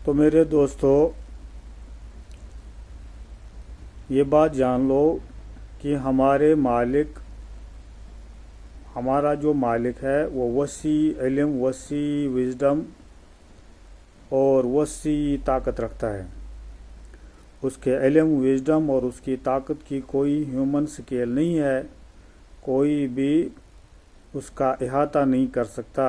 تو میرے دوستو یہ بات جان لو کہ ہمارا جو مالک ہے وہ وسیع علم، وسیع وزڈم اور وسیع طاقت رکھتا ہے۔ اس کے علم، وزڈم اور اس کی طاقت کی کوئی ہیومن سکیل نہیں ہے، کوئی بھی اس کا احاطہ نہیں کر سکتا۔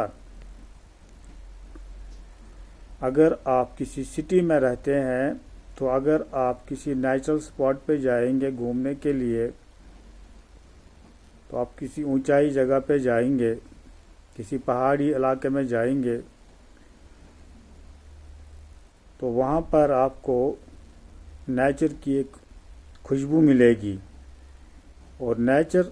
اگر آپ کسی سٹی میں رہتے ہیں تو اگر آپ کسی نیچرل اسپاٹ پہ جائیں گے گھومنے کے لیے تو آپ کسی اونچائی جگہ پہ جائیں گے، کسی پہاڑی علاقے میں جائیں گے تو وہاں پر آپ کو نیچر کی ایک خوشبو ملے گی، اور نیچر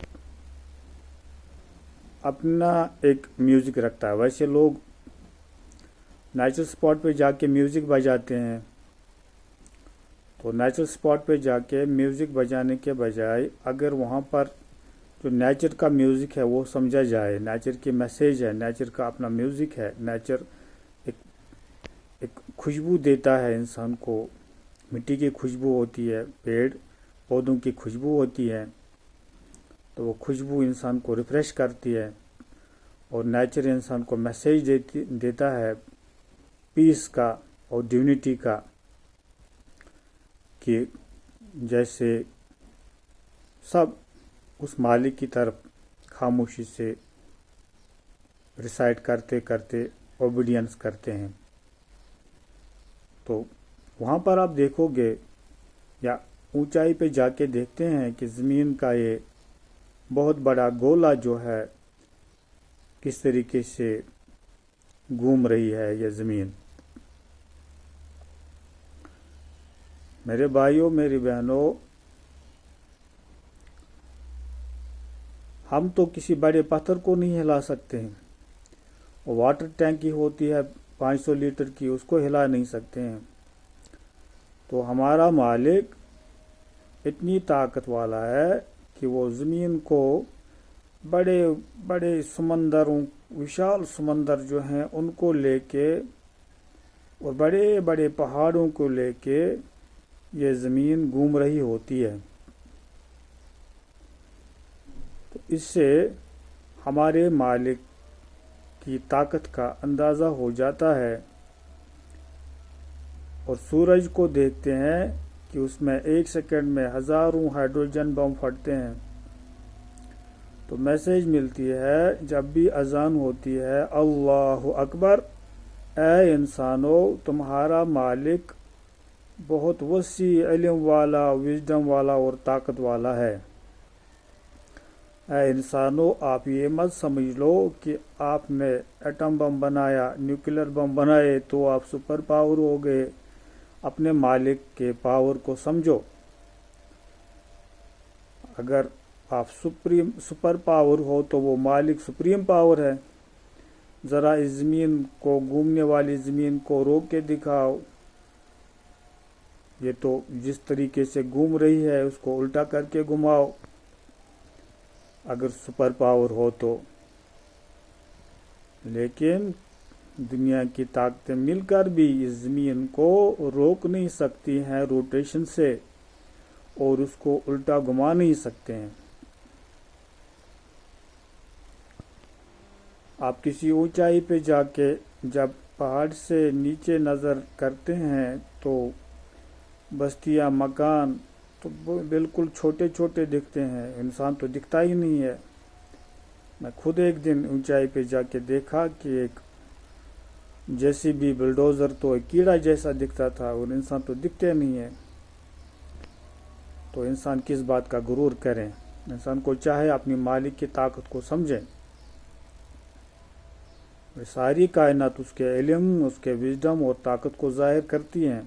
اپنا ایک میوزک رکھتا ہے۔ ویسے لوگ نیچرل اسپاٹ پہ جا کے میوزک بجاتے ہیں، تو نیچرل اسپاٹ پہ جا کے میوزک بجانے کے بجائے اگر وہاں پر جو نیچر کا میوزک ہے وہ سمجھا جائے، نیچر کی میسیج ہے، نیچر کا اپنا میوزک ہے، نیچر ایک خوشبو دیتا ہے انسان کو، مٹی کی خوشبو ہوتی ہے، پیڑ پودوں کی خوشبو ہوتی ہے، تو وہ خوشبو انسان کو ریفریش کرتی ہے، اور نیچر انسان کو میسیج دیتا ہے پیس کا اور ڈیونٹی کا، کہ جیسے سب اس مالک کی طرف خاموشی سے ریسائٹ کرتے کرتے اوبیڈینس کرتے ہیں۔ تو وہاں پر آپ دیکھو گے یا اونچائی پہ جا کے دیکھتے ہیں کہ زمین کا یہ بہت بڑا گولا جو ہے کس طریقے سے گھوم رہی ہے یہ زمین۔ میرے بھائیوں، میری بہنوں، ہم تو کسی بڑے پتھر کو نہیں ہلا سکتے ہیں، واٹر ٹینکی ہوتی ہے 500 لیٹر کی، اس کو ہلا نہیں سکتے ہیں۔ تو ہمارا مالک اتنی طاقت والا ہے کہ وہ زمین کو بڑے بڑے سمندروں، وشال سمندر جو ہیں ان کو لے کے اور بڑے بڑے پہاڑوں کو لے کے یہ زمین گھوم رہی ہوتی ہے۔ تو اس سے ہمارے مالک کی طاقت کا اندازہ ہو جاتا ہے۔ اور سورج کو دیکھتے ہیں کہ اس میں 1 سیکنڈ میں ہزاروں ہائیڈروجن بم پھٹتے ہیں۔ تو میسیج ملتی ہے جب بھی اذان ہوتی ہے، اللہ اکبر، اے انسانو تمہارا مالک بہت وسیع علم والا، وزڈم والا اور طاقت والا ہے۔ اے انسانو آپ یہ مت سمجھ لو کہ آپ نے ایٹم بم بنایا، نیوکلیر بم بنائے تو آپ سپر پاور ہو گئے۔ اپنے مالک کے پاور کو سمجھو۔ اگر آپ سپر پاور ہو تو وہ مالک سپریم پاور ہے۔ ذرا اس زمین کو، گھومنے والی زمین کو روک کے دکھاؤ، یہ تو جس طریقے سے گھوم رہی ہے اس کو الٹا کر کے گھماؤ اگر سپر پاور ہو تو۔ لیکن دنیا کی طاقتیں مل کر بھی اس زمین کو روک نہیں سکتی ہیں روٹیشن سے، اور اس کو الٹا گھما نہیں سکتے ہیں۔ آپ کسی اونچائی پہ جا کے جب پہاڑ سے نیچے نظر کرتے ہیں تو بستیاں، مکان تو بالکل چھوٹے چھوٹے دکھتے ہیں، انسان تو دکھتا ہی نہیں ہے۔ میں خود ایک دن اونچائی پہ جا کے دیکھا کہ ایک جیسی بھی بلڈوزر تو ایک کیڑا جیسا دکھتا تھا، اور انسان تو دکھتے نہیں ہے۔ تو انسان کس بات کا غرور کریں؟ انسان کو چاہے اپنی مالک کی طاقت کو سمجھیں۔ ساری کائنات اس کے علم، اس کے وزڈم اور طاقت کو ظاہر کرتی ہیں۔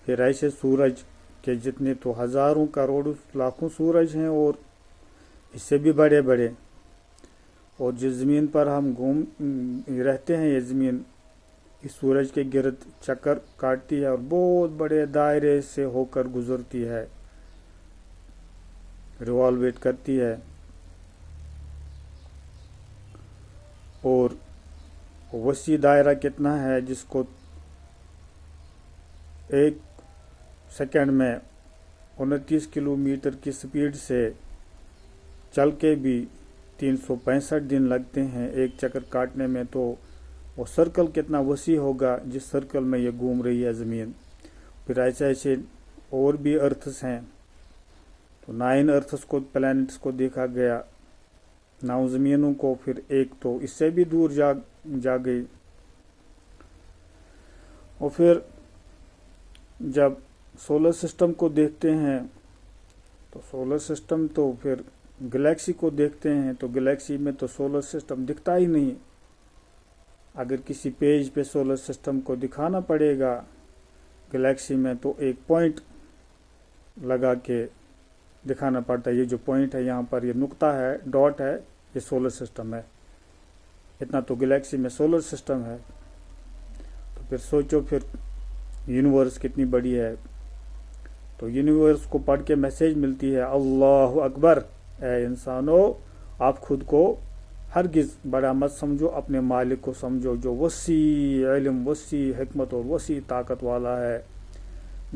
پھر ایسے سورج کے جتنے تو ہزاروں کروڑوں لاکھوں سورج ہیں، اور اس سے بھی بڑے بڑے، اور جس زمین پر ہم رہتے ہیں یہ زمین اس سورج کے گرد چکر کاٹتی ہے اور بہت بڑے دائرے سے ہو کر گزرتی ہے، ریوالویٹ کرتی ہے، اور وسیع دائرہ کتنا ہے جس کو 1 سیکنڈ میں 29 کلومیٹر کی سپیڈ سے چل کے بھی 365 دن لگتے ہیں ایک چکر کاٹنے میں، تو وہ سرکل کتنا وسیع ہوگا جس سرکل میں یہ گھوم رہی ہے زمین۔ پھر ایسے ایسے اور بھی ارتھس ہیں، تو 9 ارتھس کو پلانٹس کو دیکھا گیا، 9 زمینوں کو، پھر ایک تو اس سے بھی دور جا گئی۔ اور پھر جب سولر سسٹم کو دیکھتے ہیں تو سولر سسٹم تو پھر گلیکسی کو دیکھتے ہیں تو گلیکسی میں تو سولر سسٹم دکھتا ہی نہیں۔ اگر کسی پیج پہ سولر سسٹم کو دکھانا پڑے گا گلیکسی میں تو ایک پوائنٹ لگا کے دکھانا پڑتا ہے، یہ جو پوائنٹ ہے یہاں پر، یہ نقطہ ہے، ڈاٹ ہے، یہ سولر سسٹم ہے۔ اتنا تو گلیکسی میں سولر سسٹم ہے۔ تو پھر سوچو پھر یونیورس کتنی بڑی ہے۔ تو یونیورس کو پڑھ کے میسیج ملتی ہے اللہ اکبر، اے انسانو آپ خود کو ہرگز بڑا مت سمجھو، اپنے مالک کو سمجھو جو وسیع علم، وسیع حکمت اور وسیع طاقت والا ہے۔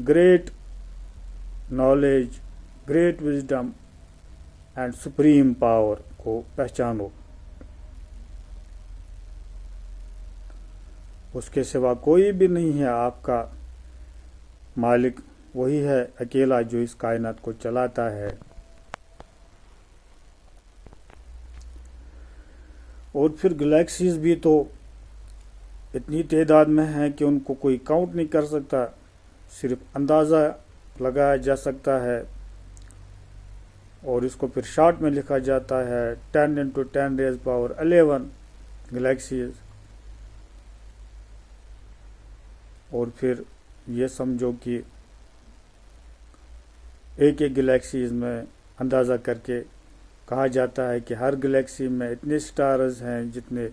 Great knowledge, great wisdom and supreme power کو پہچانو۔ اس کے سوا کوئی بھی نہیں ہے، آپ کا مالک وہی ہے اکیلا جو اس کائنات کو چلاتا ہے۔ اور پھر گلیکسیز بھی تو اتنی تعداد میں ہیں کہ ان کو کوئی کاؤنٹ نہیں کر سکتا، صرف اندازہ لگایا جا سکتا ہے، اور اس کو پھر شارٹ میں لکھا جاتا ہے 10 × 10⁻11 گلیکسیز۔ اور پھر یہ سمجھو کہ ایک گلیکسیز میں اندازہ کر کے کہا جاتا ہے کہ ہر گلیکسی میں اتنے سٹارز ہیں جتنے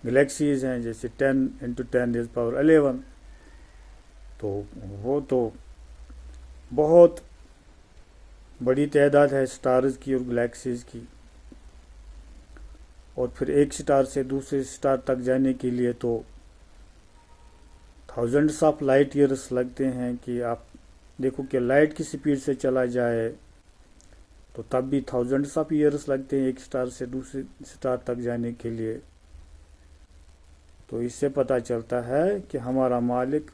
گلیکسیز ہیں، جیسے 10 × 10⁻11، تو وہ تو بہت بڑی تعداد ہے سٹارز کی اور گلیکسیز کی۔ اور پھر ایک سٹار سے دوسرے سٹار تک جانے کے لیے تو تھاؤزنڈس آف لائٹ ایئرس لگتے ہیں، کہ آپ دیکھو کہ لائٹ کی سپیڈ سے چلا جائے تو تب بھی تھاؤزنڈس آف ایئرس لگتے ہیں ایک سٹار سے دوسرے سٹار تک جانے کے لیے۔ تو اس سے پتہ چلتا ہے کہ ہمارا مالک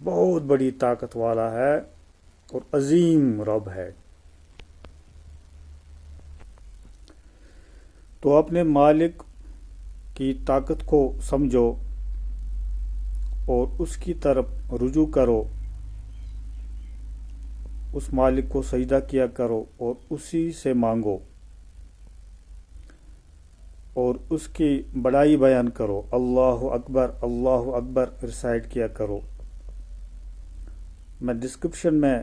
بہت بڑی طاقت والا ہے اور عظیم رب ہے۔ تو اپنے مالک کی طاقت کو سمجھو اور اس کی طرف رجوع کرو، اس مالک کو سجدہ کیا کرو اور اسی سے مانگو اور اس کی بڑائی بیان کرو، اللہ اکبر ریسائٹ کیا کرو۔ میں ڈسکرپشن میں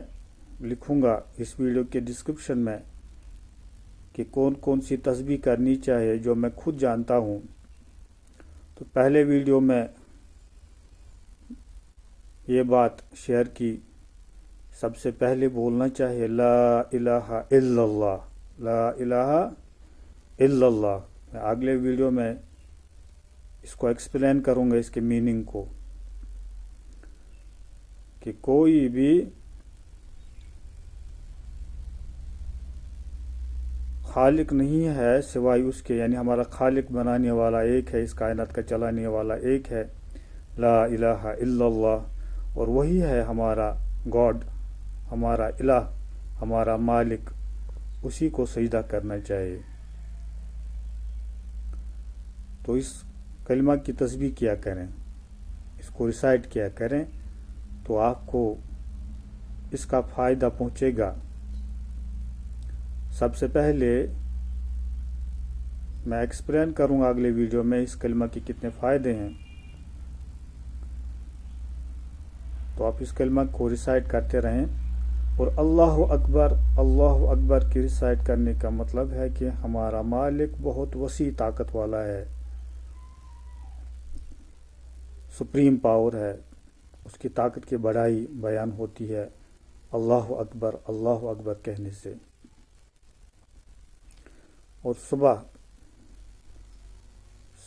لکھوں گا، اس ویڈیو کے ڈسکرپشن میں، کہ کون کون سی تسبیح کرنی چاہیے جو میں خود جانتا ہوں۔ تو پہلے ویڈیو میں یہ بات شیئر کی، سب سے پہلے بولنا چاہیے لا الہ الا اللہ، لا الہ الا اللہ۔ میں اگلے ویڈیو میں اس کو ایکسپلین کروں گا، اس کے میننگ کو، کہ کوئی بھی خالق نہیں ہے سوائے اس کے، یعنی ہمارا خالق بنانے والا ایک ہے، اس کائنات کا چلانے والا ایک ہے، لا الہ الا اللہ، اور وہی ہے ہمارا گاڈ، ہمارا الہ، ہمارا مالک، اسی کو سجدہ کرنا چاہیے۔ تو اس کلمہ کی تسبیح کیا کریں، اس کو ریسائٹ کیا کریں، تو آپ کو اس کا فائدہ پہنچے گا۔ سب سے پہلے میں ایکسپلین کروں گا اگلے ویڈیو میں اس کلمہ کے کتنے فائدے ہیں، تو آپ اس کلمہ کو ریسائٹ کرتے رہیں۔ اور اللہ اکبر کی ریسائٹ کرنے کا مطلب ہے کہ ہمارا مالک بہت وسیع طاقت والا ہے، سپریم پاور ہے، اس کی طاقت کی بڑائی بیان ہوتی ہے اللہ اکبر کہنے سے۔ اور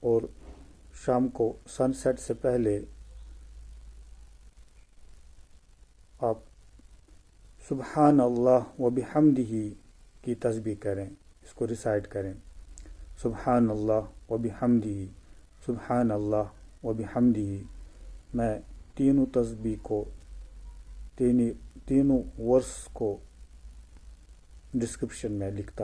اور شام کو سن سیٹ سے پہلے آپ سبحان اللہ و بحمدہ کی تسبیح کریں، اس کو ریسائٹ کریں، سبحان اللہ و بحمدہ، سبحان اللہ و بحمدہ۔ میں تینوں تسبیح کو تینوں ورس کو ڈسکرپشن میں لکھتا